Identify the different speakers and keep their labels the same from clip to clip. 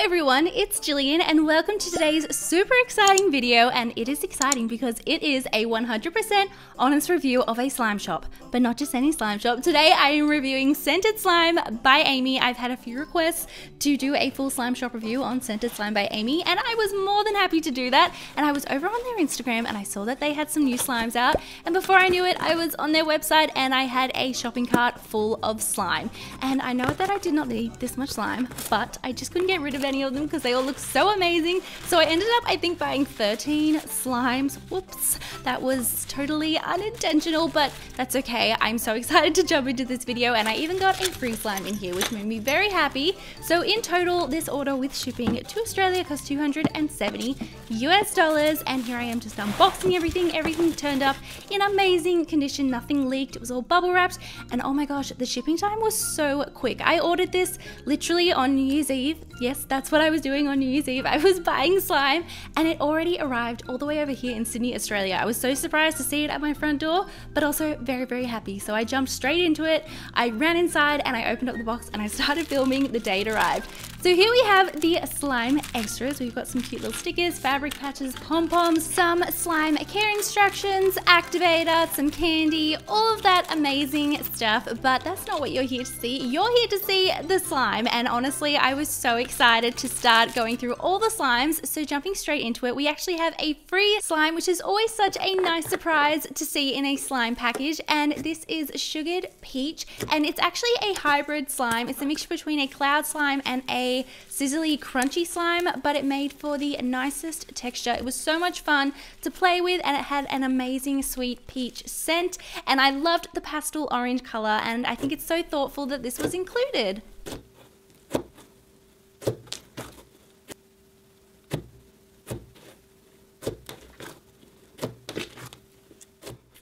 Speaker 1: everyone, it's Gillian and welcome to today's super exciting video, and it is exciting because it is a 100% honest review of a slime shop, but not just any slime shop. Today I am reviewing Scented Slime by Amy. I've had a few requests to do a full slime shop review on Scented Slime by Amy, and I was more than happy to do that. And I was over on their Instagram and I saw that they had some new slimes out, and before I knew it I was on their website and I had a shopping cart full of slime. And I know that I did not need this much slime, but I just couldn't get rid of any of them because they all look so amazing. So I ended up, I think, buying 13 slimes. Whoops, that was totally unintentional, but that's okay. I'm so excited to jump into this video, and I even got a free slime in here, which made me very happy. So in total, this order with shipping to Australia cost $270 US, and here I am just unboxing everything. Everything turned up in amazing condition, nothing leaked, it was all bubble wrapped, and oh my gosh, the shipping time was so quick. I ordered this literally on New Year's Eve. Yes, that's what I was doing on New Year's Eve. I was buying slime and it already arrived all the way over here in Sydney, Australia. I was so surprised to see it at my front door, but also very, very happy. So I jumped straight into it. I ran inside and I opened up the box and I started filming the day it arrived. So here we have the slime extras. We've got some cute little stickers, fabric patches, pom-poms, some slime care instructions, activator, some candy, all of that amazing stuff. But that's not what you're here to see. You're here to see the slime, and honestly, I was so excited to start going through all the slimes. So jumping straight into it, we actually have a free slime, which is always such a nice surprise to see in a slime package. And this is Sugared Peach, and it's actually a hybrid slime. It's a mixture between a cloud slime and a sizzly crunchy slime, but it made for the nicest texture. It was so much fun to play with, and it had an amazing sweet peach scent, and I loved the pastel orange color, and I think it's so thoughtful that this was included.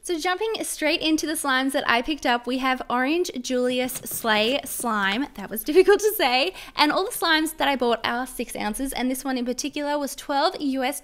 Speaker 1: So jumping straight into the slimes that I picked up, we have Orange Julius Slay Slime. That was difficult to say. And all the slimes that I bought are 6 ounces, and this one in particular was $12 US.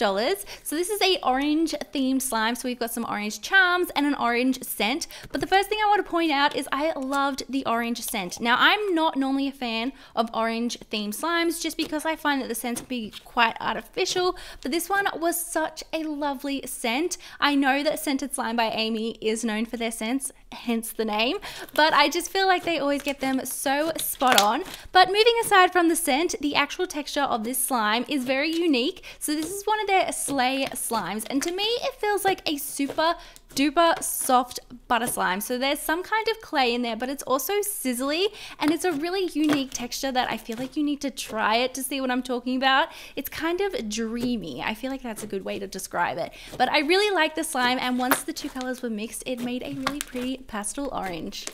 Speaker 1: So this is a orange themed slime. So we've got some orange charms and an orange scent. But the first thing I want to point out is I loved the orange scent. Now, I'm not normally a fan of orange themed slimes just because I find that the scents can be quite artificial, but this one was such a lovely scent. I know that Scented Slime by Amy is known for their scents, hence the name, but I just feel like they always get them so spot on. But moving aside from the scent, the actual texture of this slime is very unique. So this is one of their Slay slimes, and to me it feels like a super duper soft butter slime. So there's some kind of clay in there, but it's also sizzly, and it's a really unique texture that I feel like you need to try it to see what I'm talking about. It's kind of dreamy. I feel like that's a good way to describe it. But I really like the slime, and once the two colors were mixed, it made a really pretty pastel orange.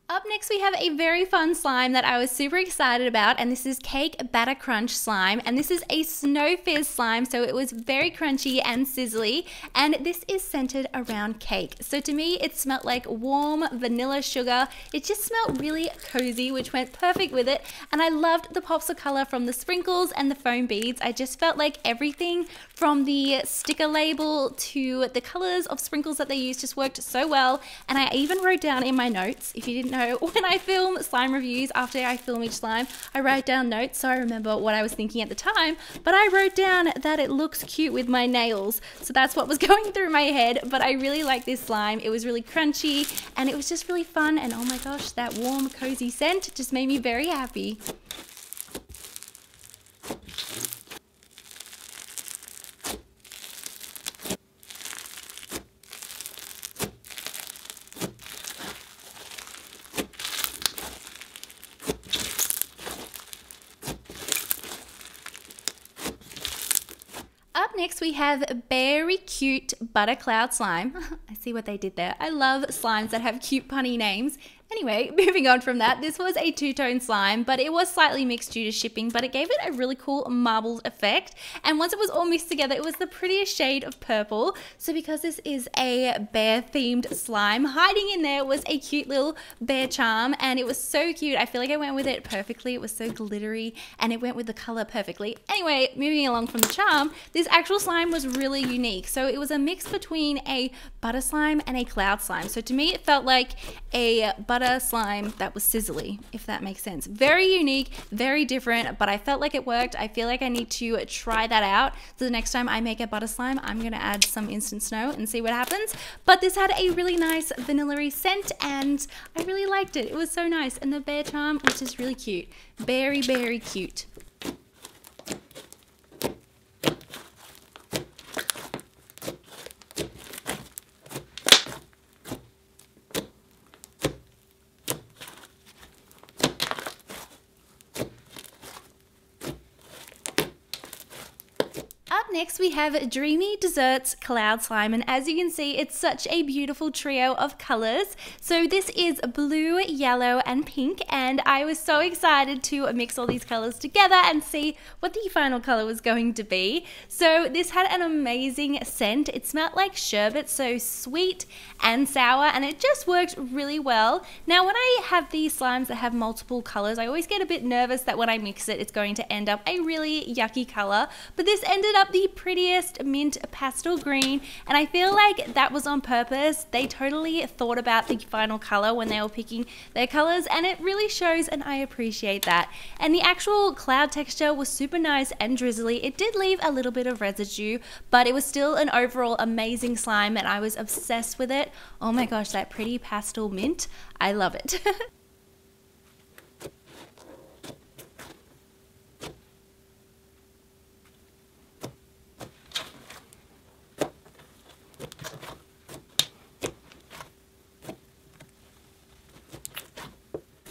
Speaker 1: Up next, we have a very fun slime that I was super excited about, and this is Cake Batter Crunch Slime, and this is a Snow Fizz slime, so it was very crunchy and sizzly, and this is centered around cake. So to me, it smelled like warm vanilla sugar. It just smelled really cozy, which went perfect with it, and I loved the pops of color from the sprinkles and the foam beads. I just felt like everything from the sticker label to the colors of sprinkles that they used just worked so well. And I even wrote down in my notes, if you didn't know, when I film slime reviews, after I film each slime, I write down notes so I remember what I was thinking at the time, but I wrote down that it looks cute with my nails. So that's what was going through my head, but I really like this slime. It was really crunchy and it was just really fun, and oh my gosh, that warm, cozy scent just made me very happy. Up next, we have Very Cute Butter Cloud Slime. I see what they did there. I love slimes that have cute punny names. Anyway, moving on from that, this was a two-tone slime, but it was slightly mixed due to shipping, but it gave it a really cool marbled effect. And once it was all mixed together, it was the prettiest shade of purple. So because this is a bear-themed slime, hiding in there was a cute little bear charm, and it was so cute. I feel like I went with it perfectly. It was so glittery, and it went with the color perfectly. Anyway, moving along from the charm, this actual slime was really unique. So it was a mix between a butter slime and a cloud slime. So to me, it felt like a butter slime that was sizzly, if that makes sense. Very unique, very different, but I felt like it worked. I feel like I need to try that out. So the next time I make a butter slime, I'm gonna add some instant snow and see what happens. But this had a really nice vanilla-y scent, and I really liked it. It was so nice, and the bear charm was just really cute. Very, very cute. Up next, we have Dreamy Desserts Cloud Slime, and as you can see, it's such a beautiful trio of colors. So this is blue, yellow, and pink, and I was so excited to mix all these colors together and see what the final color was going to be. So this had an amazing scent. It smelled like sherbet, so sweet and sour, and it just worked really well. Now, when I have these slimes that have multiple colors, I always get a bit nervous that when I mix it, it's going to end up a really yucky color, but this ended up the prettiest mint pastel green, and I feel like that was on purpose. They totally thought about the final color when they were picking their colors, and it really shows, and I appreciate that. And the actual cloud texture was super nice and drizzly. It did leave a little bit of residue, but it was still an overall amazing slime, and I was obsessed with it. Oh my gosh, that pretty pastel mint, I love it.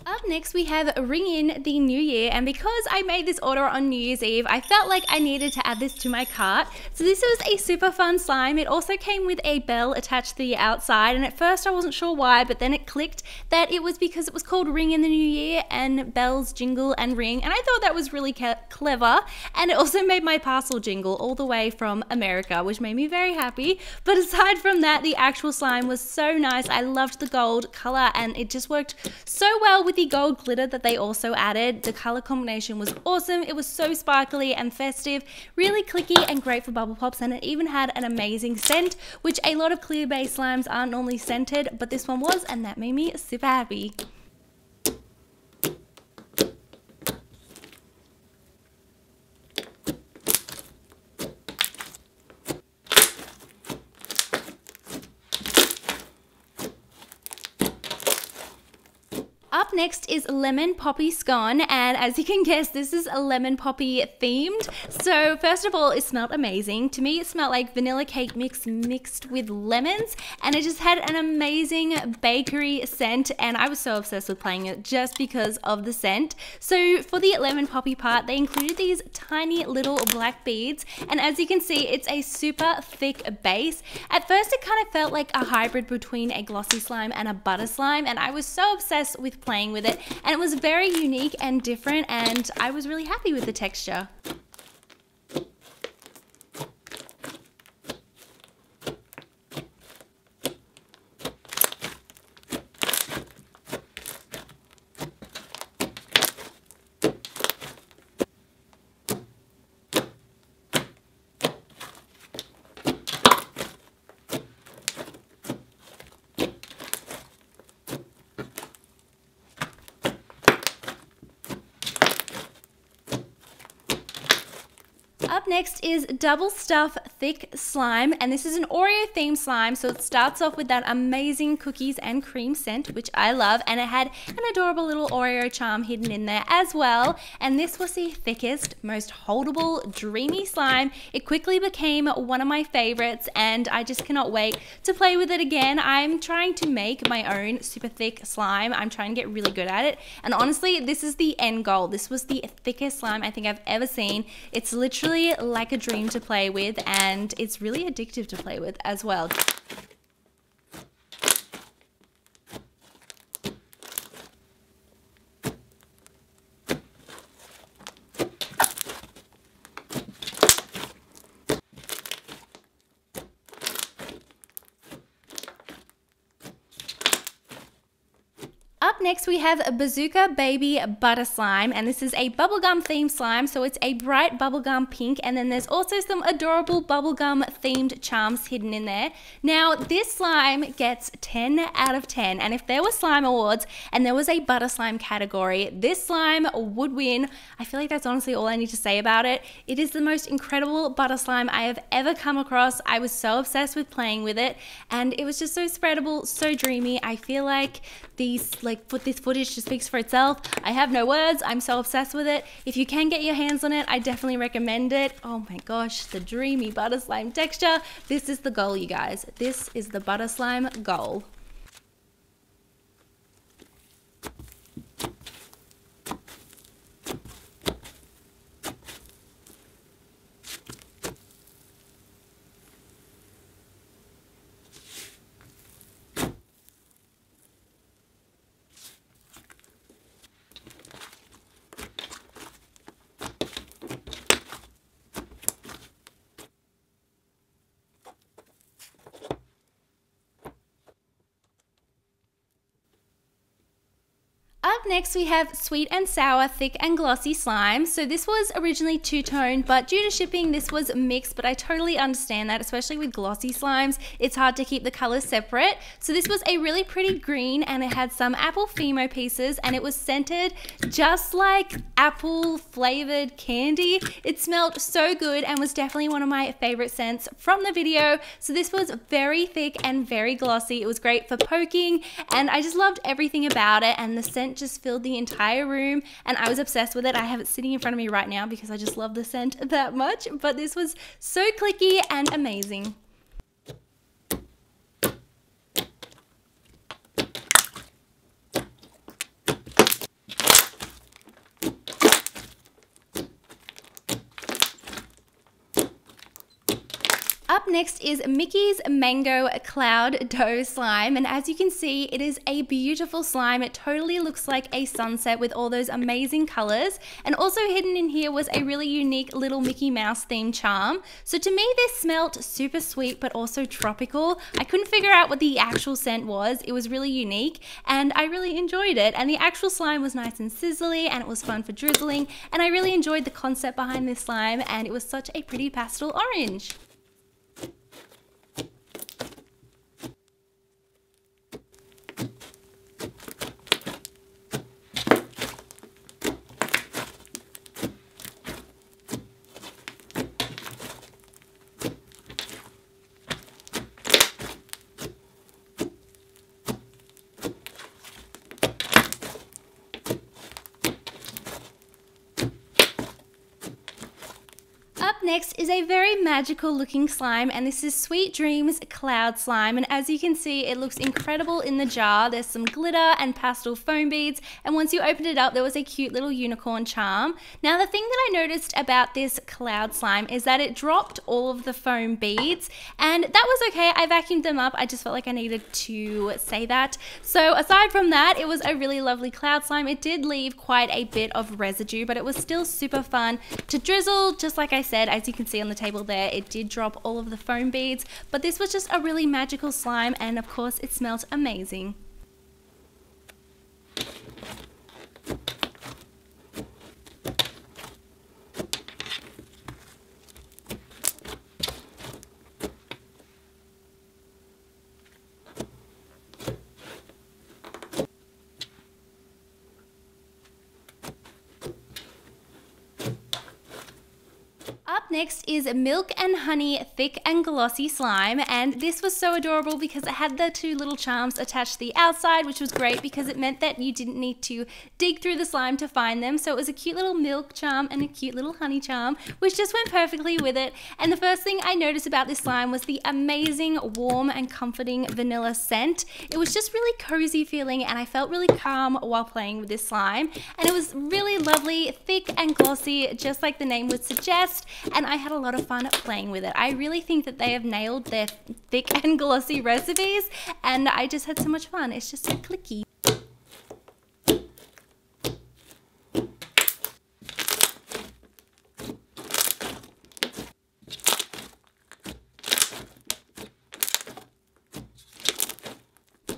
Speaker 1: Up next, we have Ring In the New Year, and because I made this order on New Year's Eve, I felt like I needed to add this to my cart. So this was a super fun slime. It also came with a bell attached to the outside, and at first I wasn't sure why, but then it clicked that it was because it was called Ring in the New Year, and bells jingle and ring, and I thought that was really clever, and it also made my parcel jingle all the way from America, which made me very happy. But aside from that, the actual slime was so nice. I loved the gold color, and it just worked so well with the gold glitter that they also added. The color combination was awesome. It was so sparkly and festive, really clicky and great for bubble pops, and it even had an amazing scent, which a lot of clear base slimes aren't normally scented, but this one was, and that made me super happy. Up next is Lemon Poppy Scone, and as you can guess, this is a lemon poppy themed. So first of all, it smelled amazing. To me, it smelled like vanilla cake mix mixed with lemons, and it just had an amazing bakery scent, and I was so obsessed with playing it just because of the scent. So for the lemon poppy part, they included these tiny little black beads, and as you can see, it's a super thick base. At first, it kind of felt like a hybrid between a glossy slime and a butter slime, and I was so obsessed with playing with it, and it was very unique and different, and I was really happy with the texture. Up next is Double Stuff Thick Slime, and this is an Oreo themed slime, so it starts off with that amazing cookies and cream scent, which I love, and it had an adorable little Oreo charm hidden in there as well. And this was the thickest, most holdable, dreamy slime. It quickly became one of my favorites, and I just cannot wait to play with it again. I'm trying to make my own super thick slime. I'm trying to get really good at it, and honestly, this is the end goal. This was the thickest slime I think I've ever seen. It's literally like a dream to play with, and it's really addictive to play with as well. Up next we have a Bazooka Baby Butter Slime, and this is a bubblegum themed slime, so it's a bright bubblegum pink, and then there's also some adorable bubblegum themed charms hidden in there. Now this slime gets 10 out of 10, and if there were slime awards and there was a butter slime category, this slime would win. I feel like that's honestly all I need to say about it. It is the most incredible butter slime I have ever come across. I was so obsessed with playing with it, and it was just so spreadable, so dreamy. I feel like this footage just speaks for itself. I have no words. I'm so obsessed with it. If you can get your hands on it, I definitely recommend it. Oh my gosh, the dreamy butter slime texture. This is the goal, you guys. This is the butter slime goal. Up next we have Sweet and Sour Thick and Glossy Slime. So this was originally two-tone, but due to shipping this was mixed, but I totally understand that, especially with glossy slimes, it's hard to keep the colors separate. So this was a really pretty green, and it had some apple Fimo pieces, and it was scented just like apple flavored candy. It smelled so good and was definitely one of my favorite scents from the video. So this was very thick and very glossy. It was great for poking, and I just loved everything about it, and the scent just filled the entire room, and I was obsessed with it. I have it sitting in front of me right now because I just love the scent that much, but this was so clicky and amazing. Up next is Mickey's Mango Cloud Dough Slime, and as you can see, it is a beautiful slime. It totally looks like a sunset with all those amazing colors, and also hidden in here was a really unique little Mickey Mouse themed charm. So to me this smelt super sweet but also tropical. I couldn't figure out what the actual scent was. It was really unique and I really enjoyed it, and the actual slime was nice and sizzly, and it was fun for drizzling, and I really enjoyed the concept behind this slime, and it was such a pretty pastel orange. Up next is a very magical looking slime, and this is Sweet Dreams Cloud Slime, and as you can see it looks incredible in the jar. There's some glitter and pastel foam beads, and once you opened it up there was a cute little unicorn charm. Now the thing that I noticed about this cloud slime is that it dropped all of the foam beads, and that was okay. I vacuumed them up. I just felt like I needed to say that. So aside from that, it was a really lovely cloud slime. It did leave quite a bit of residue, but it was still super fun to drizzle. Just like I said, as you can see on the table there, it did drop all of the foam beads, but this was just a really magical slime, and of course it smelled amazing. Up next is Milk and Honey Thick and Glossy Slime, and this was so adorable because it had the two little charms attached to the outside, which was great because it meant that you didn't need to dig through the slime to find them. So it was a cute little milk charm and a cute little honey charm, which just went perfectly with it. And the first thing I noticed about this slime was the amazing warm and comforting vanilla scent. It was just really cozy feeling, and I felt really calm while playing with this slime, and it was really lovely, thick and glossy, just like the name would suggest, and I had a lot of fun playing with it. I really think that they have nailed their thick and glossy recipes, and I just had so much fun. It's just so clicky.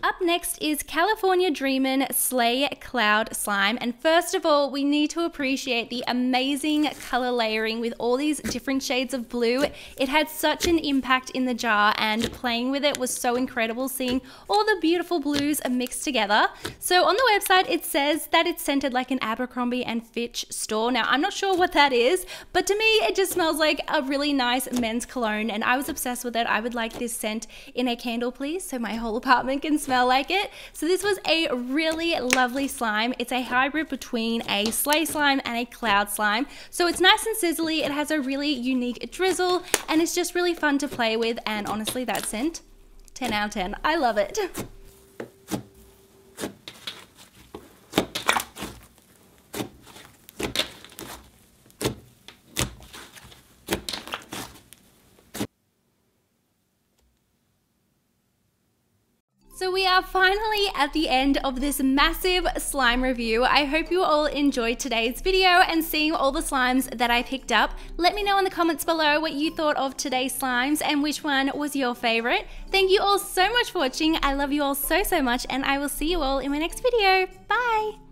Speaker 1: Up next is California Dreamin' Slay Cloud Slime. And first of all, we need to appreciate the amazing color layering with all these different shades of blue. It had such an impact in the jar, and playing with it was so incredible, seeing all the beautiful blues mixed together. So on the website, it says that it's scented like an Abercrombie and Fitch store. Now, I'm not sure what that is, but to me, it just smells like a really nice men's cologne, and I was obsessed with it. I would like this scent in a candle, please, so my whole apartment can smell like it. So this was a really lovely slime. It's a hybrid between a sleigh slime and a cloud slime. So it's nice and sizzly. It has a really unique drizzle, and it's just really fun to play with. And honestly, that scent, 10 out of 10. I love it. So we are finally at the end of this massive slime review. I hope you all enjoyed today's video and seeing all the slimes that I picked up. Let me know in the comments below what you thought of today's slimes and which one was your favorite. Thank you all so much for watching. I love you all so much, and I will see you all in my next video. Bye!